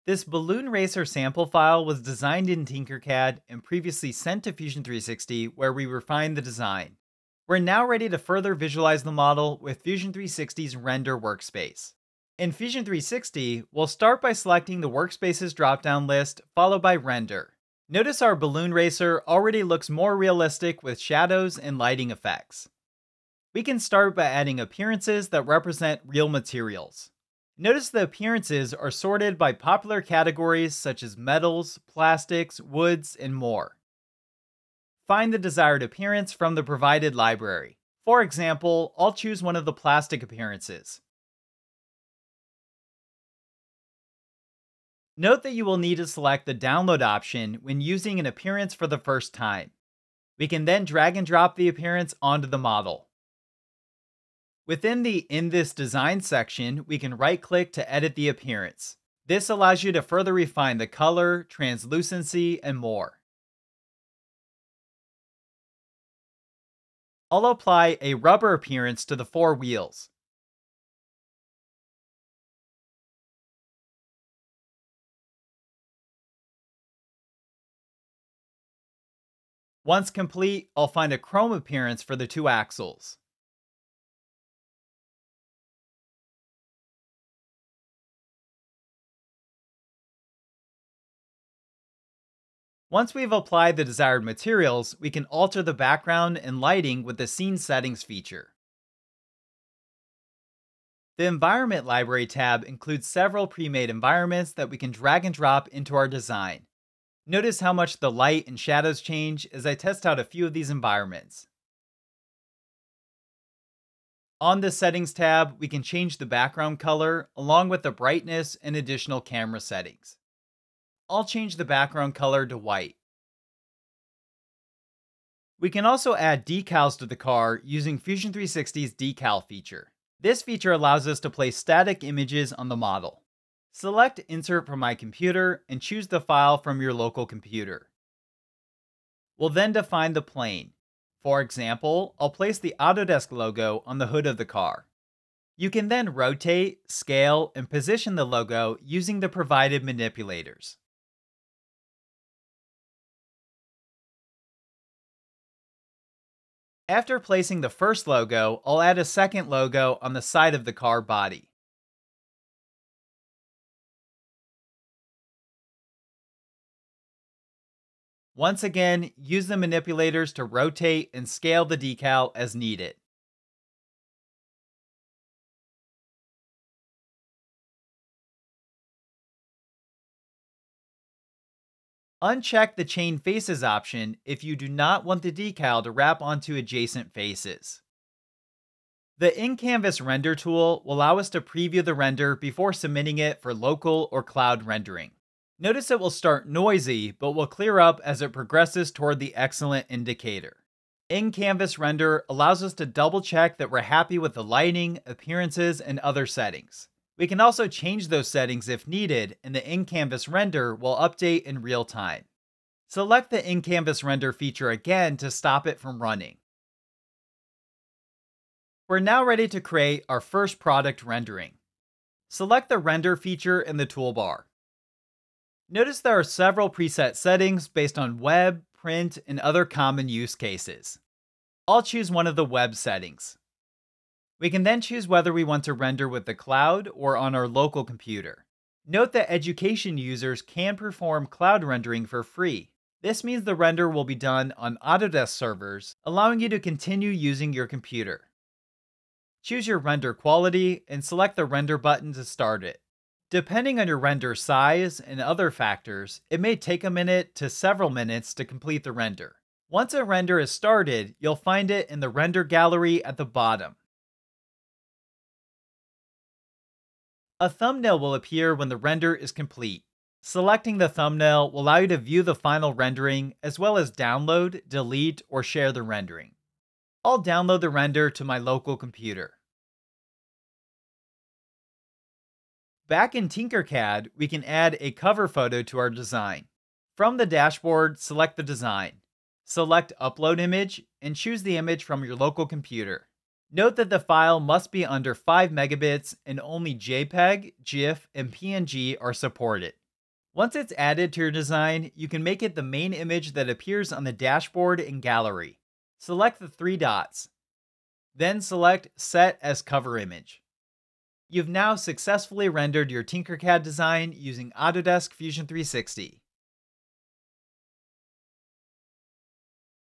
This Balloon Racer sample file was designed in Tinkercad and previously sent to Fusion 360 where we refined the design. We're now ready to further visualize the model with Fusion 360's Render workspace. In Fusion 360, we'll start by selecting the Workspaces drop-down list, followed by Render. Notice our Balloon Racer already looks more realistic with shadows and lighting effects. We can start by adding appearances that represent real materials. Notice the appearances are sorted by popular categories such as metals, plastics, woods, and more. Find the desired appearance from the provided library. For example, I'll choose one of the plastic appearances. Note that you will need to select the download option when using an appearance for the first time. We can then drag and drop the appearance onto the model. Within the In This Design section, we can right-click to edit the appearance. This allows you to further refine the color, translucency, and more. I'll apply a rubber appearance to the four wheels. Once complete, I'll find a chrome appearance for the two axles. Once we've applied the desired materials, we can alter the background and lighting with the Scene Settings feature. The Environment Library tab includes several pre-made environments that we can drag and drop into our design. Notice how much the light and shadows change as I test out a few of these environments. On the Settings tab, we can change the background color along with the brightness and additional camera settings. I'll change the background color to white. We can also add decals to the car using Fusion 360's Decal feature. This feature allows us to place static images on the model. Select Insert from My Computer and choose the file from your local computer. We'll then define the plane. For example, I'll place the Autodesk logo on the hood of the car. You can then rotate, scale, and position the logo using the provided manipulators. After placing the first logo, I'll add a second logo on the side of the car body. Once again, use the manipulators to rotate and scale the decal as needed. Uncheck the Chain Faces option if you do not want the decal to wrap onto adjacent faces. The In-Canvas Render tool will allow us to preview the render before submitting it for local or cloud rendering. Notice it will start noisy, but will clear up as it progresses toward the excellent indicator. In-Canvas Render allows us to double check that we're happy with the lighting, appearances, and other settings. We can also change those settings if needed, and the In-Canvas Render will update in real time. Select the In-Canvas Render feature again to stop it from running. We're now ready to create our first product rendering. Select the Render feature in the toolbar. Notice there are several preset settings based on web, print, and other common use cases. I'll choose one of the web settings. We can then choose whether we want to render with the cloud or on our local computer. Note that education users can perform cloud rendering for free. This means the render will be done on Autodesk servers, allowing you to continue using your computer. Choose your render quality and select the render button to start it. Depending on your render size and other factors, it may take a minute to several minutes to complete the render. Once a render is started, you'll find it in the render gallery at the bottom. A thumbnail will appear when the render is complete. Selecting the thumbnail will allow you to view the final rendering, as well as download, delete, or share the rendering. I'll download the render to my local computer. Back in Tinkercad, we can add a cover photo to our design. From the dashboard, select the design. Select Upload Image and choose the image from your local computer. Note that the file must be under 5 megabits and only JPEG, GIF, and PNG are supported. Once it's added to your design, you can make it the main image that appears on the dashboard and gallery. Select the three dots, then select Set as Cover Image. You've now successfully rendered your Tinkercad design using Autodesk Fusion 360.